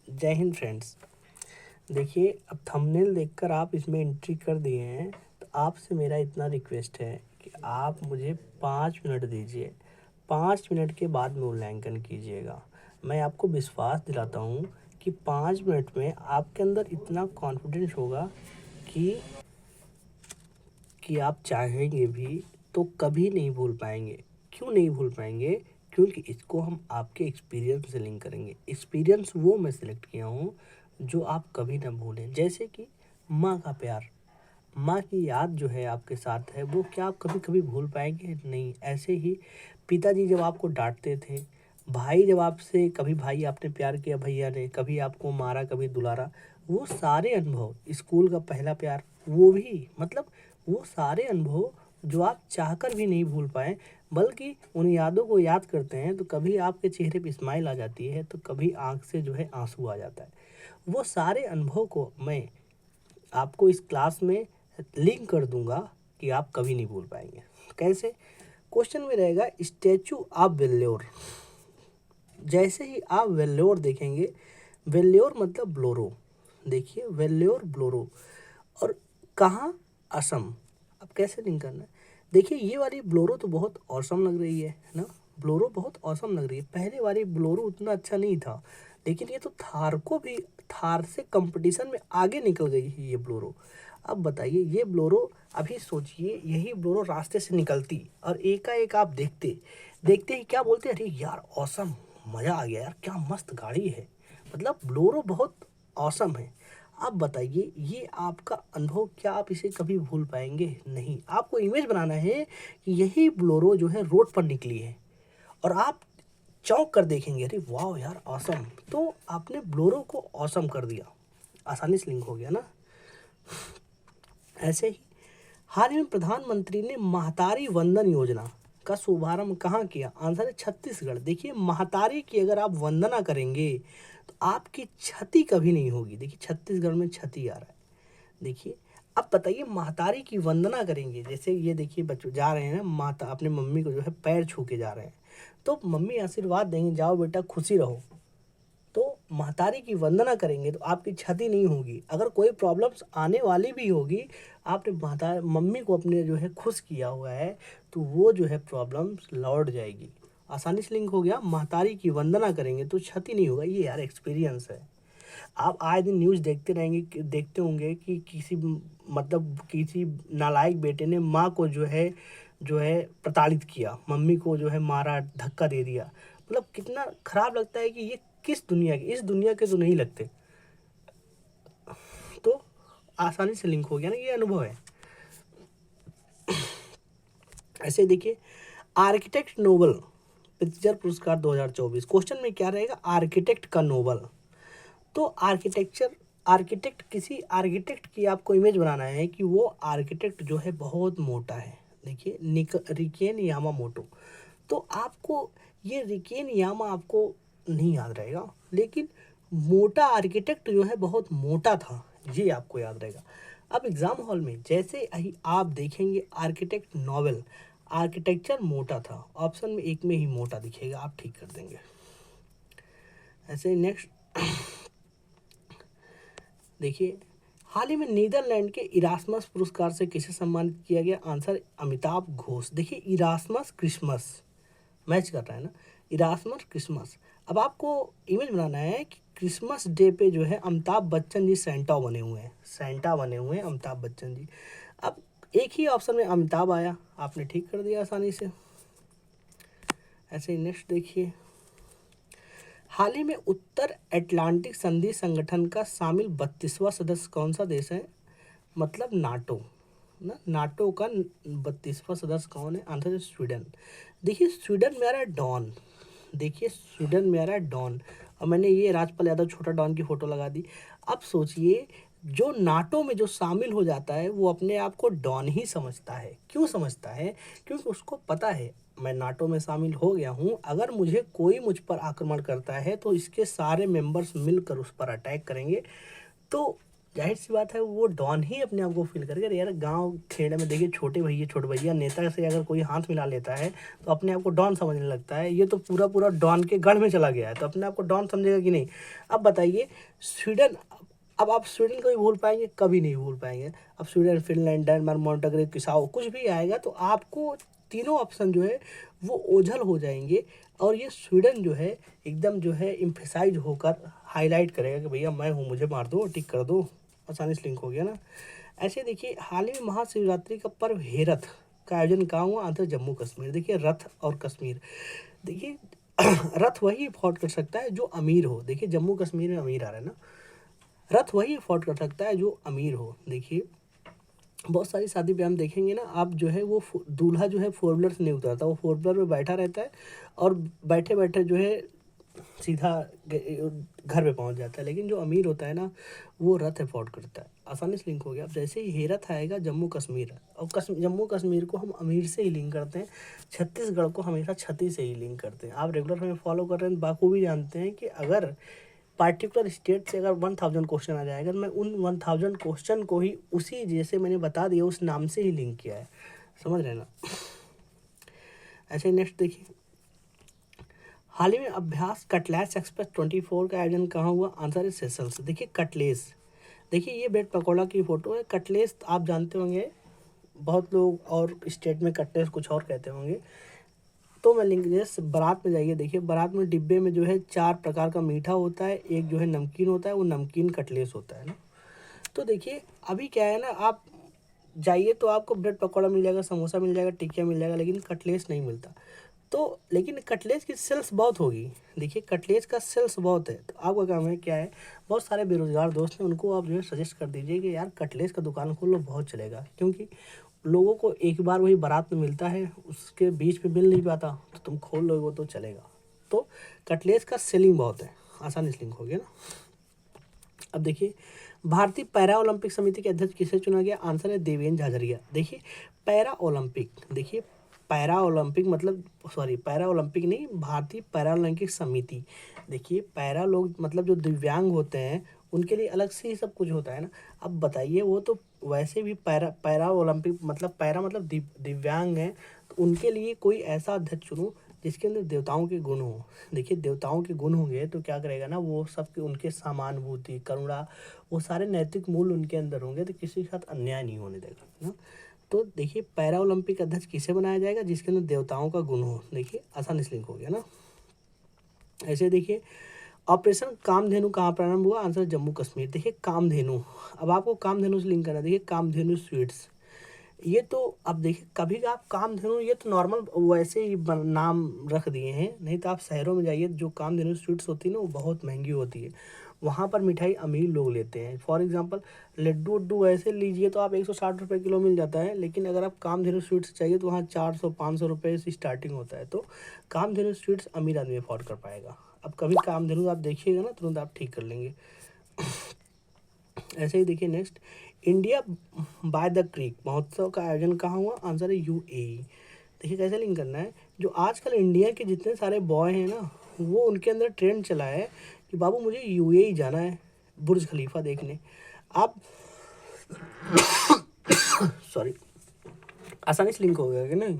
जय हिंद फ्रेंड्स। देखिए, अब थंबनेल देखकर आप इसमें एंट्री कर दिए हैं, तो आपसे मेरा इतना रिक्वेस्ट है कि आप मुझे 5 मिनट दीजिए। 5 मिनट के बाद मूल्यांकन कीजिएगा। मैं आपको विश्वास दिलाता हूँ कि 5 मिनट में आपके अंदर इतना कॉन्फिडेंस होगा कि आप चाहेंगे भी तो कभी नहीं भूल पाएंगे। क्यों नहीं भूल पाएंगे? क्योंकि इसको हम आपके एक्सपीरियंस से लिंक करेंगे। एक्सपीरियंस वो मैं सिलेक्ट किया हूँ जो आप कभी ना भूलें। जैसे कि माँ का प्यार, माँ की याद जो है आपके साथ है, वो क्या आप कभी कभी भूल पाएंगे? नहीं। ऐसे ही पिताजी जब आपको डांटते थे, भाई जब आपसे, कभी भाई आपने प्यार किया भैया ने, कभी आपको मारा, कभी दुलारा, वो सारे अनुभव, स्कूल का पहला प्यार, वो भी मतलब वो सारे अनुभव जो आप चाहकर भी नहीं भूल पाए, बल्कि उन यादों को याद करते हैं तो कभी आपके चेहरे पे स्माइल आ जाती है, तो कभी आंख से जो है आंसू आ जाता है। वो सारे अनुभव को मैं आपको इस क्लास में लिंक कर दूंगा कि आप कभी नहीं भूल पाएंगे। कैसे? क्वेश्चन में रहेगा स्टैचू ऑफ वेल्योर। जैसे ही आप वेल्योर देखेंगे, वेल्योर मतलब ब्लोरो, देखिए वेल्योर ब्लोरो, और कहाँ? असम। अब कैसे लिंक करना है? देखिए, ये वाली ब्लोरो तो बहुत औसम लग रही है ना। ब्लोरो बहुत औसम लग रही है। पहले वाली ब्लोरो उतना अच्छा नहीं था, लेकिन ये तो थार को भी, थार से कंपटीशन में आगे निकल गई है ये ब्लोरो। अब बताइए, ये ब्लोरो, अभी सोचिए यही ब्लोरो रास्ते से निकलती और एकाएक आप देखते, देखते ही क्या बोलते, अरे यार औसम, मज़ा आ गया यार, क्या मस्त गाड़ी है। मतलब ब्लोरो बहुत औसम है। आप बताइए, ये आपका अनुभव, क्या आप इसे कभी भूल पाएंगे? नहीं। आपको इमेज बनाना है कि यही ब्लोरो जो है रोड पर निकली है और आप चौंक कर देखेंगे, अरे वाह यार ऑसम। तो आपने ब्लोरो को ऑसम कर दिया, आसानी से लिंक हो गया ना। ऐसे ही हाल ही में प्रधानमंत्री ने महतारी वंदन योजना का शुभारंभ कहाँ किया? आंसर है छत्तीसगढ़। देखिए, महतारी की अगर आप वंदना करेंगे तो आपकी क्षति कभी नहीं होगी। देखिए, छत्तीसगढ़ में क्षति आ रहा है। देखिए, अब बताइए, महतारी की वंदना करेंगे, जैसे ये देखिए बच्चों जा रहे हैं, माता अपने मम्मी को जो है पैर छू के जा रहे हैं, तो मम्मी आशीर्वाद देंगे, जाओ बेटा खुशी रहो। तो महतारी की वंदना करेंगे तो आपकी क्षति नहीं होगी। अगर कोई प्रॉब्लम्स आने वाली भी होगी, आपने माता मम्मी को अपने जो है खुश किया हुआ है, तो वो जो है प्रॉब्लम्स लौट जाएगी। आसानी से लिंक हो गया। महतारी की वंदना करेंगे तो क्षति नहीं होगा। ये यार एक्सपीरियंस है। आप आए दिन न्यूज़ देखते रहेंगे, देखते होंगे कि किसी मतलब किसी नालायक बेटे ने माँ को जो है प्रताड़ित किया, मम्मी को जो है मारा, धक्का दे दिया। मतलब कितना खराब लगता है कि ये किस दुनिया के, इस दुनिया के तो नहीं लगते। तो आसानी से लिंक हो गया ना, ये अनुभव है। ऐसे देखिए, आर्किटेक्ट नोबल प्रित्जर पुरस्कार 2024, क्वेश्चन में क्या रहेगा? आर्किटेक्ट का नोबल। तो आर्किटेक्ट, किसी आर्किटेक्ट की आपको इमेज बनाना है कि वो आर्किटेक्ट जो है बहुत मोटा है। देखिए, रिकेन यामामोटो। तो आपको ये रिकेन यामा आपको नहीं याद रहेगा, लेकिन मोटा आर्किटेक्ट जो है बहुत मोटा था, ये आपको याद रहेगा। अब एग्जाम हॉल में जैसे ही आप देखेंगे आर्किटेक्ट नोबल, आर्किटेक्चर मोटा था, ऑप्शन में एक में ही मोटा दिखेगा, आप ठीक कर देंगे। ऐसे नेक्स्ट देखिए, हाल ही में नीदरलैंड के इरास्मस पुरस्कार से किसे सम्मानित किया गया? आंसर अमिताभ घोष। देखिए, इरास्मस क्रिसमस मैच कर रहा है ना, इरास्मस क्रिसमस। अब आपको इमेज बनाना है कि क्रिसमस डे पे जो है अमिताभ बच्चन जी सेंटा बने हुए हैं, सेंटा बने हुए हैं अमिताभ बच्चन जी। अब एक ही ऑप्शन में अमिताभ आया, आपने ठीक कर दिया आसानी से। ऐसे ही नेक्स्ट देखिए, हाल ही में उत्तर अटलांटिक संधि संगठन का शामिल 32वां सदस्य कौन सा देश है? मतलब नाटो ना, नाटो का 32वां सदस्य कौन है? आंसर है स्वीडन। देखिए, स्वीडन में आ रहा है डॉन। देखिए, स्वीडन में आ रहा है डॉन, और मैंने ये राजपाल यादव छोटा डॉन की फ़ोटो लगा दी। अब सोचिए, जो नाटो में जो शामिल हो जाता है वो अपने आप को डॉन ही समझता है। क्यों समझता है? क्योंकि उसको पता है मैं नाटो में शामिल हो गया हूँ, अगर मुझ पर आक्रमण करता है तो इसके सारे मेंबर्स मिलकर उस पर अटैक करेंगे। तो जाहिर सी बात है वो डॉन ही अपने आप को फील करेगा। अरे यार गांव खेड़े में देखिए छोटे भैया नेता से अगर कोई हाथ मिला लेता है तो अपने आप को डॉन समझने लगता है। ये तो पूरा पूरा डॉन के गढ़ में चला गया है, तो अपने आप को डॉन समझेगा कि नहीं। अब बताइए स्वीडन, अब आप स्वीडन को भी भूल पाएंगे? कभी नहीं भूल पाएंगे। अब स्वीडन, फिनलैंड, डेनमार्क, मोंटेग्रो, किसाओ कुछ भी आएगा तो आपको तीनों ऑप्शन जो है वो ओझल हो जाएंगे, और ये स्वीडन जो है एकदम जो है इम्फेसाइज होकर हाईलाइट करेगा कि भैया मैं हूँ, मुझे मार दो, टिक कर दो। आसानी से लिंक हो गया ना। ऐसे देखिए हाल ही में महाशिवरात्रि का पर्व हेरथ का आयोजन कहाँ हुआ? आंध्र, जम्मू कश्मीर। देखिए रथ और कश्मीर, देखिए रथ वही अफोर्ड कर सकता है जो अमीर हो। देखिए जम्मू कश्मीर में अमीर आ रहा है ना, रथ वही अफोर्ड कर सकता है जो अमीर हो। देखिए बहुत सारी शादी पे हम देखेंगे ना, आप जो है वो दूल्हा जो है फोर व्हीलर से नहीं उतरता, वो फोर व्हीलर में बैठा रहता है और बैठे बैठे जो है सीधा घर पे पहुंच जाता है। लेकिन जो अमीर होता है ना वो रथ अफोर्ड करता है। आसानी से लिंक हो गया। अब जैसे ही हेरथ आएगा जम्मू कश्मीर, और जम्मू कश्मीर को हम अमीर से ही लिंक करते हैं, छत्तीसगढ़ को हमेशा छती से ही लिंक करते हैं। आप रेगुलर हमें फॉलो कर रहे हैं, बाखूबी जानते हैं कि अगर पार्टिकुलर स्टेट से अगर 1000 क्वेश्चन आ जाएगा मैं उन 1000 क्वेश्चन को ही उसी जैसे मैंने बता दिया उस नाम से ही लिंक किया है। समझ रहे ना। ऐसे नेक्स्ट देखिए हाल ही में अभ्यास कटलेस एक्सप्रेस 24 का आयोजन कहाँ हुआ? आंसर है सेशल्स। देखिए कटलेस, देखिए ये ब्रेड पकौड़ा की फ़ोटो है। कटलेस आप जानते होंगे, बहुत लोग और स्टेट में कटलेस कुछ और कहते होंगे। तो मैं लिंक जैसे बारात में जाइए, देखिए बारात में डिब्बे में जो है 4 प्रकार का मीठा होता है, एक जो है नमकीन होता है, वो नमकीन कटलेस होता है ना। तो देखिए अभी क्या है ना, आप जाइए तो आपको ब्रेड पकौड़ा मिल जाएगा, समोसा मिल जाएगा, टिकिया मिल जाएगा, लेकिन कटलेस नहीं मिलता। तो लेकिन कटलेस की सेल्स बहुत होगी। देखिए कटलेस का सेल्स बहुत है, तो आपका काम है क्या है, बहुत सारे बेरोजगार दोस्त हैं उनको आप जो है सजेस्ट कर दीजिए कि यार कटलेस का दुकान खोल लो, बहुत चलेगा। क्योंकि लोगों को एक बार वही बारात में मिलता है, उसके बीच में मिल नहीं पाता, तो तुम खोल लोगे तो चलेगा। तो कटलेस का सेलिंग बहुत है। आसानी से लिंक हो गया ना। अब देखिए भारतीय पैरा ओलंपिक समिति के अध्यक्ष किसे चुना गया? आंसर है देवेंद्र झाझरिया। देखिए पैरा ओलंपिक, देखिए पैरा ओलंपिक मतलब सॉरी पैरा ओलंपिक नहीं, भारतीय पैरा ओलंपिक समिति। देखिए पैरा लोग मतलब जो दिव्यांग होते हैं उनके लिए अलग से ही सब कुछ होता है ना। अब बताइए वो तो वैसे भी पैरा पैरा ओलंपिक मतलब पैरा मतलब दिव्यांग है, तो उनके लिए कोई ऐसा अध्यक्ष चुनो जिसके अंदर देवताओं के गुण हो। देखिए देवताओं के गुण होंगे तो क्या करेगा ना, वो सब के उनके समानुभूति, करुणा, वो सारे नैतिक मूल्य उनके अंदर होंगे, तो किसी के साथ अन्याय नहीं होने देगा ना। तो देखिए पैरा ओलंपिक अध्यक्ष किसे बनाया जाएगा? जिसके अंदर देवताओं का गुण हो। देखिए आसानी से लिंक हो गया ना। ऐसे देखिए ऑपरेशन कामधेनु कहाँ प्रारंभ हुआ? आंसर जम्मू कश्मीर। देखिए कामधेनु, अब आपको कामधेनु से लिंक करना है। देखिए कामधेनु स्वीट्स, ये तो अब देखिए कभी आप कामधेनु, ये तो नॉर्मल वैसे ही नाम रख दिए हैं, नहीं तो आप शहरों में जाइए जो कामधेनु स्वीट्स होती है ना वो बहुत महंगी होती है। वहाँ पर मिठाई अमीर लोग लेते हैं। फॉर एग्जांपल लड्डू वड्डू वैसे लीजिए तो आप 160 रुपये किलो मिल जाता है, लेकिन अगर आप कामधेनु स्वीट्स चाहिए तो वहाँ 400-500 रुपये से स्टार्टिंग होता है। तो कामधेनु स्वीट्स अमीर आदमी अफोर्ड कर पाएगा। अब कभी कामधेनु आप देखिएगा ना तुरंत आप ठीक कर लेंगे। ऐसे ही देखिए next India by the creek महोत्सव का आयोजन कहाँ हुआ? आंसर है यूएई। देखिए कैसे लिंक करना है, जो आजकल इंडिया के जितने सारे बॉय हैं ना वो उनके अंदर ट्रेंड चला है कि बाबू मुझे यूएई जाना है बुर्ज खलीफा देखने। आप सॉरी आसानी से लिंक हो गया कि नहीं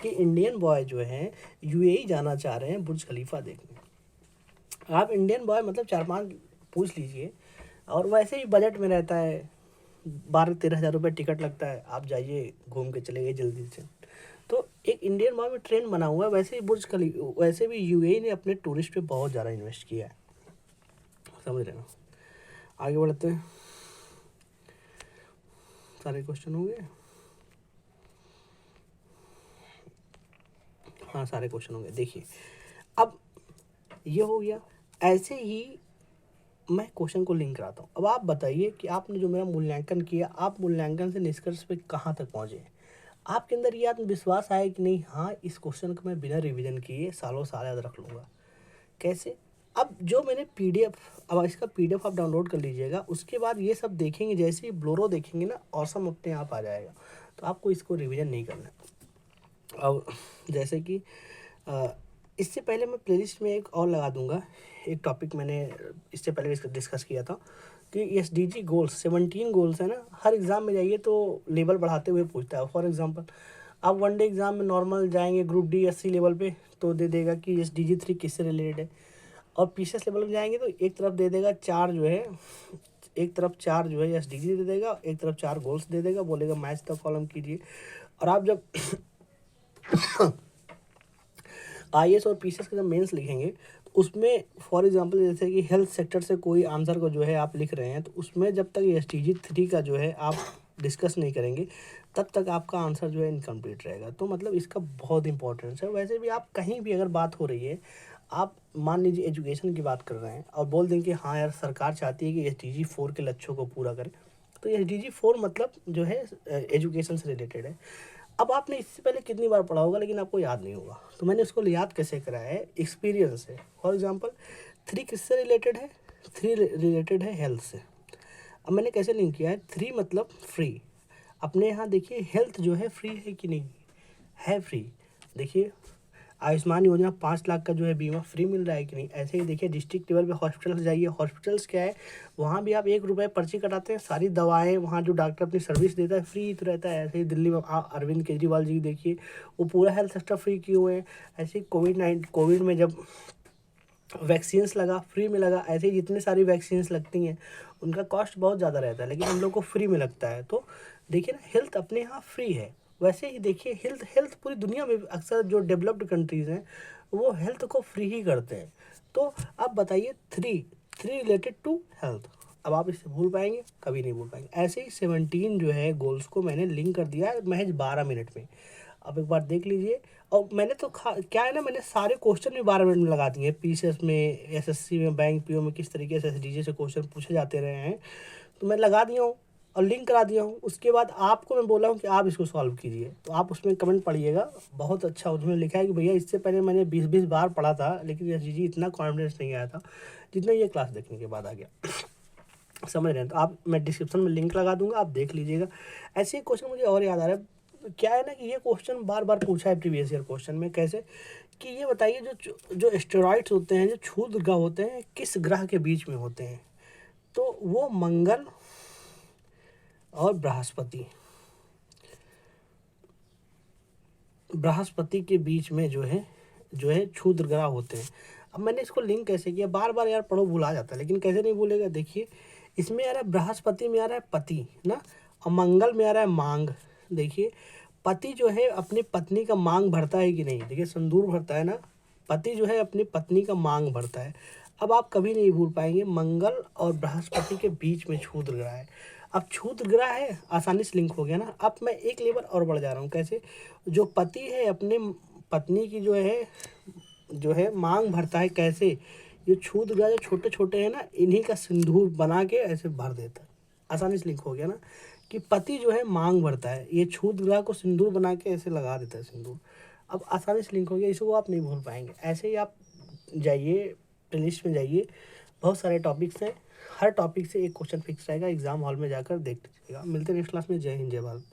कि इंडियन बॉय जो हैं यूएई जाना चाह रहे हैं बुर्ज खलीफा देखने। आप इंडियन बॉय मतलब 4-5 पूछ लीजिए, और वैसे ही बजट में रहता है, 12-13 हज़ार रुपये टिकट लगता है, आप जाइए घूम के चले गए जल्दी से। तो एक इंडियन बॉय में ट्रेंड बना हुआ है। वैसे ही बुर्ज खलीफा, वैसे भी यूएई ने अपने टूरिस्ट पे बहुत ज़्यादा इन्वेस्ट किया है। समझ रहे ना। आगे बढ़ते हैं, सारे क्वेश्चन हो गए। हाँ सारे क्वेश्चन हो गए। देखिए अब ये हो गया। ऐसे ही मैं क्वेश्चन को लिंक कराता हूँ। अब आप बताइए कि आपने जो मेरा मूल्यांकन किया, आप मूल्यांकन से निष्कर्ष पे कहाँ तक पहुँचे? आपके अंदर ये आत्मविश्वास आया कि नहीं, हाँ इस क्वेश्चन को मैं बिना रिवीजन किए सालों साल याद रख लूँगा। कैसे? अब जो मैंने पीडीएफ, अब इसका पीडीएफ आप डाउनलोड कर लीजिएगा, उसके बाद ये सब देखेंगे, जैसे ही ब्लोरो देखेंगे ना ऑसम अपने आप आ जाएगा। तो आपको इसको रिवीजन नहीं करना है। अब जैसे कि इससे पहले मैं प्लेलिस्ट में एक और लगा दूंगा, एक टॉपिक मैंने इससे पहले डिस्कस किया था कि एसडीजी गोल्स 17 गोल्स है ना, हर एग्ज़ाम में जाइए तो लेवल बढ़ाते हुए पूछता है। फॉर एग्जांपल आप वनडे एग्ज़ाम में नॉर्मल जाएंगे ग्रुप डी एससी लेवल पे तो दे देगा कि एसडीजी 3 किससे रिलेटेड है, और पीसीएस लेवल में जाएंगे तो एक तरफ दे देगा 4 जो है, एक तरफ 4 जो है एसडीजी दे देगा, एक तरफ 4 गोल्स दे देगा, बोलेगा मैच द कॉलम कीजिए। और आप जब आईएएस और पीसीएस के जब मेंस लिखेंगे तो उसमें फॉर एग्जांपल जैसे कि हेल्थ सेक्टर से कोई आंसर को जो है आप लिख रहे हैं, तो उसमें जब तक एसटीजी 3 का जो है आप डिस्कस नहीं करेंगे तब तक आपका आंसर जो है इनकम्प्लीट रहेगा। तो मतलब इसका बहुत इंपॉर्टेंस है। वैसे भी आप कहीं भी अगर बात हो रही है, आप मान लीजिए एजुकेशन की बात कर रहे हैं और बोल दें कि हाँ यार सरकार चाहती है कि एसडीजी 4 के लक्ष्यों को पूरा करें, तो एसडीजी 4 मतलब जो है एजुकेशन से रिलेटेड है। अब आपने इससे पहले कितनी बार पढ़ा होगा लेकिन आपको याद नहीं होगा, तो मैंने उसको याद कैसे कराया है, एक्सपीरियंस से। फॉर एग्जांपल 3 किससे रिलेटेड है, 3 रिलेटेड है हेल्थ से। अब मैंने कैसे लिंक किया है, 3 मतलब फ्री। अपने यहाँ देखिए हेल्थ जो है फ्री है कि नहीं है, फ्री। देखिए आयुष्मान योजना 5 लाख का जो है बीमा फ्री मिल रहा है कि नहीं। ऐसे ही देखिए डिस्ट्रिक्ट लेवल पे हॉस्पिटल्स जाइए, हॉस्पिटल्स क्या है, वहाँ भी आप 1 रुपये पर्ची कटाते हैं, सारी दवाएं वहाँ जो डॉक्टर अपनी सर्विस देता है फ्री तो रहता है। ऐसे ही दिल्ली में अरविंद केजरीवाल जी देखिए, वो पूरा हेल्थ सेक्टर फ्री किए हुए हैं। ऐसे ही कोविड में जब वैक्सीन्स लगा फ्री में लगा, ऐसे ही जितनी सारी वैक्सीन्स लगती हैं उनका कॉस्ट बहुत ज़्यादा रहता है, लेकिन हम लोग को फ्री में लगता है। तो देखिए ना, हेल्थ अपने यहाँ फ्री है। वैसे ही देखिए हेल्थ हेल्थ पूरी दुनिया में अक्सर जो डेवलप्ड कंट्रीज़ हैं वो हेल्थ को फ्री ही करते हैं। तो आप बताइए, three three related to health. अब आप इससे भूल पाएंगे, कभी नहीं भूल पाएंगे। ऐसे ही 17 जो है गोल्स को मैंने लिंक कर दिया है महज 12 मिनट में। अब एक बार देख लीजिए। और मैंने तो क्या है ना, मैंने सारे क्वेश्चन भी 12 मिनट में लगा दिए हैं। पीसीएस में, एसएससी में, बैंक पीओ में किस तरीके से एसडीजे से क्वेश्चन पूछे जाते रहे हैं, तो मैं लगा दिया हूँ और लिंक करा दिया हूँ। उसके बाद आपको मैं बोला हूँ कि आप इसको सॉल्व कीजिए, तो आप उसमें कमेंट पढ़िएगा। बहुत अच्छा उसमें लिखा है कि भैया इससे पहले मैंने 20-20 बार पढ़ा था लेकिन एसडीजी इतना कॉन्फिडेंस नहीं आया था जितना ये क्लास देखने के बाद आ गया। समझ रहे हैं? तो आप, मैं डिस्क्रिप्शन में लिंक लगा दूंगा, आप देख लीजिएगा। ऐसे ही क्वेश्चन मुझे और याद आ रहा है। क्या है ना कि ये क्वेश्चन बार बार पूछा है प्रीवियस ईयर क्वेश्चन में। कैसे कि ये बताइए, जो एस्टेरॉइड्स होते हैं, जो क्षुद्र ग्रह होते हैं, किस ग्रह के बीच में होते हैं? तो वो मंगल और बृहस्पति, बृहस्पति के बीच में जो है क्षुद्र ग्रह होते हैं। अब मैंने इसको लिंक कैसे किया, बार बार यार पढ़ो भुला जाता है, लेकिन कैसे नहीं भूलेगा। देखिए इसमें आ रहा है बृहस्पति में आ रहा है पति ना, और मंगल में आ रहा है मांग। देखिए पति जो है अपनी पत्नी का मांग भरता है कि नहीं, देखिए सिंदूर भरता है ना, पति जो है अपनी पत्नी का मांग भरता है। अब आप कभी नहीं भूल पाएंगे, मंगल और बृहस्पति के बीच में क्षुद्र ग्रह है। अब क्षुद्र ग्रह है, आसानी से लिंक हो गया ना। अब मैं एक लेवल और बढ़ जा रहा हूँ। कैसे? जो पति है अपने पत्नी की जो है मांग भरता है। कैसे? ये क्षुद्र ग्रह जो छोटे छोटे हैं ना, इन्हीं का सिंदूर बना के ऐसे भर देता है। आसानी से लिंक हो गया ना कि पति जो है मांग भरता है, ये क्षुद्र ग्रह को सिंदूर बना के ऐसे लगा देता है सिंदूर। अब आसानी से लिंक हो गया, इसको आप नहीं भूल पाएंगे। ऐसे ही आप जाइए प्लेलिस्ट में जाइए, बहुत सारे टॉपिक्स हैं, हर टॉपिक से एक क्वेश्चन फिक्स रहेगा। एग्जाम हॉल में जाकर देख लीजिएगा। मिलते हैं नेक्स्ट क्लास में। जय हिंद, जय भारत।